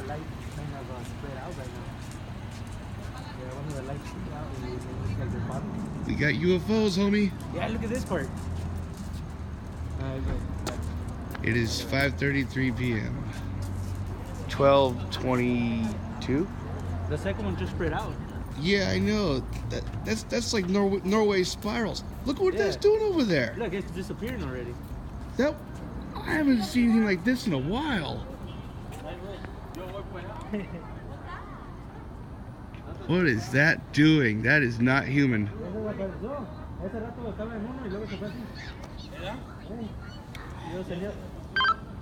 that light kind of spread out right now. Yeah, one of the lights shoot out and it looks like they're bottom. We got UFOs, homie. Yeah, look at this part. It is 5:33 p.m. 12:22. The second one just spread out. Yeah, I know. That's like Norway spirals. Look what that's doing over there. Look, it's disappearing already. That I haven't seen anything like this in a while. What is that doing? That is not human.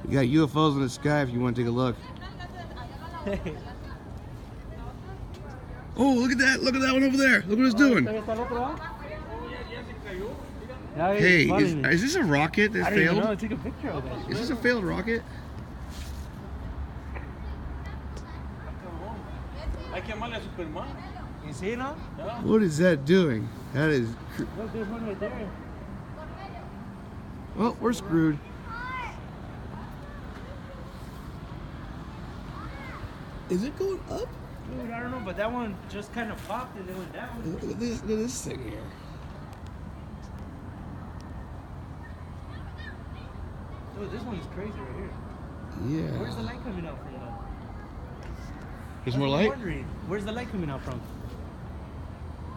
We got UFOs in the sky if you want to take a look. Oh, look at that! Look at that one over there! Look what it's doing! Hey, is this a rocket that failed? I don't take a picture of that. Is this a failed rocket? You see it now? What is that doing? That is... Look, there's one right there. Well, we're screwed. Is it going up? Dude, I don't know, but that one just kind of popped and then went down. Look at this thing here. Dude, this one is crazy right here. Yeah. Where's the light coming out from though? There's more light? Where's the light coming out from?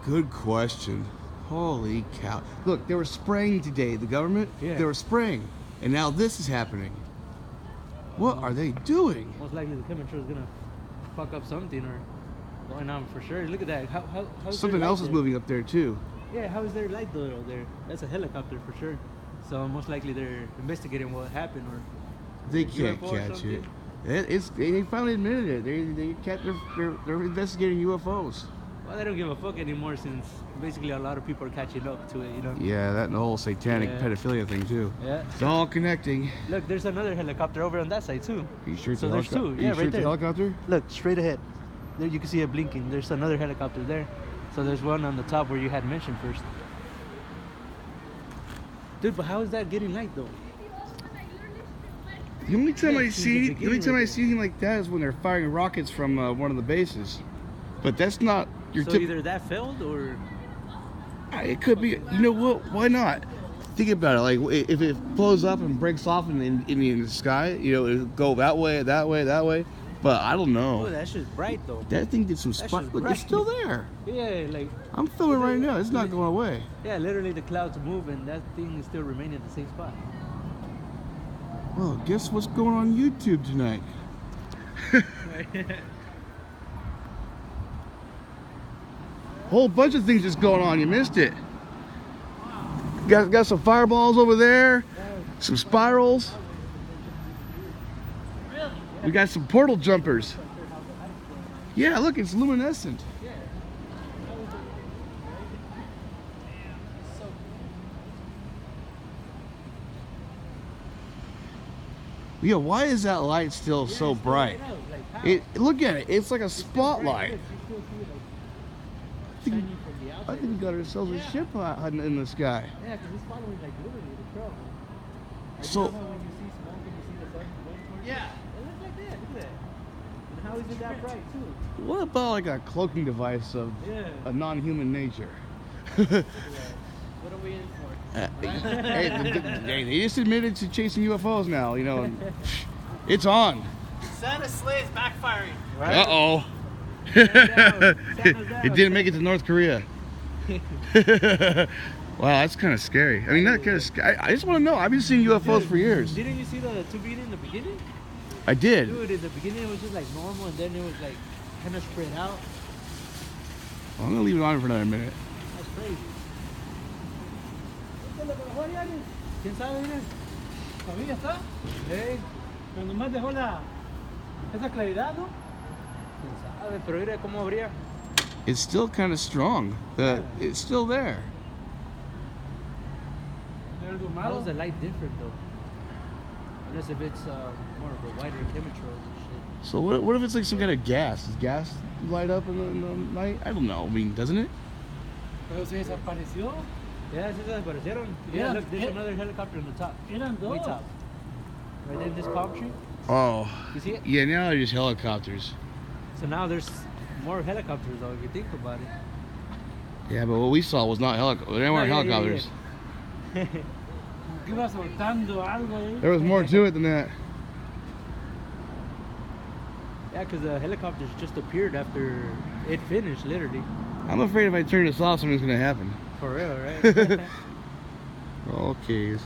Good question. Holy cow. Look, they were spraying today, the government. Yeah. They were spraying. And now this is happening. What are they doing? Most likely the chemistry is gonna fuck up something or going on for sure. Look at that. How's Something else is moving up there too. Yeah, how is there light though there? That's a helicopter for sure. So most likely they're investigating what happened or They can't UFO or catch it. something. They finally admitted it. They're investigating UFOs. Well, they don't give a fuck anymore since basically a lot of people are catching up to it, you know? Yeah, that and the whole satanic Yeah. pedophilia thing too. Yeah. It's all connecting. Look, there's another helicopter over on that side too. Are you sure it's So a there's helicopter? two. Yeah, Are you sure right it's a there. helicopter? Look, straight ahead. There you can see it blinking. There's another helicopter there. So there's one on the top where you had mentioned first. Dude, but how is that getting light though? The only time Yeah, I it's in see the the only time I beginning. see anything like that is when they're firing rockets from one of the bases. But that's not your So either that failed or It could be. You know what? Why not? Think about it. Like if it blows up and breaks off in the sky, you know, it'll go that way, that way, that way. But I don't know. oh, that shit's bright though. That thing did some That spot. shit's Look, bright. it's still there. Yeah, like I'm filming right now. It's not going away. yeah, literally the clouds move and that thing is still remaining at the same spot. Well, guess what's going on YouTube tonight? Whole bunch of things just going on. You missed it. Got some fireballs over there. Some spirals. We got some portal jumpers. Yeah, look, it's luminescent. Yeah, why is that light still so bright? Look at it. It's like a spotlight. I think we got ourselves a ship in the sky. Yeah, because it's following like literally the trail. So, When you see smoke and you see the sun going towards you, it looks like that. Look at that. And how is it that bright too? what about like a cloaking device of Yeah. a non-human nature? What are we in for? Hey, they just admitted to chasing UFOs now. You know, it's on. Santa's sleigh is backfiring. Uh oh. Santa's It didn't make it to North Korea. Wow, that's kind of scary. I mean, not kind of scary. I just want to know. I've been seeing UFOs for years. Didn't you see the turbine in the beginning? I did. Dude, in the beginning it was just like normal and then it was like kind of spread out. Well, I'm gonna leave it on for another minute. That's crazy. ¿Quién sabe? Mira. ¿Familia está? Sí. Pero nomás dejó esa claridad, ¿no? ¿Quién sabe? Pero mira cómo abría. It's still kind of strong. It's still there. How is the light different though? Unless if it's more of a wider temperature and shit. So what if it's like some kind of gas? Does gas light up in the night? I don't know. I mean, doesn't it? Pero se desapareció. Yeah, se desaparecieron. Yeah, look, there's another helicopter on the top. Eran dos. Way top. right there in this palm tree. Oh. You see it? Yeah, now they're just helicopters. So now there's more helicopters though, if you think about it. Yeah, but what we saw was not helicopters. They weren't No, yeah, helicopters. ¿Qué va soltando algo ahí? There was more to it than that. Yeah, because the helicopters just appeared after it finished, literally. I'm afraid if I turn this off, something's gonna happen. For real, right? Okay.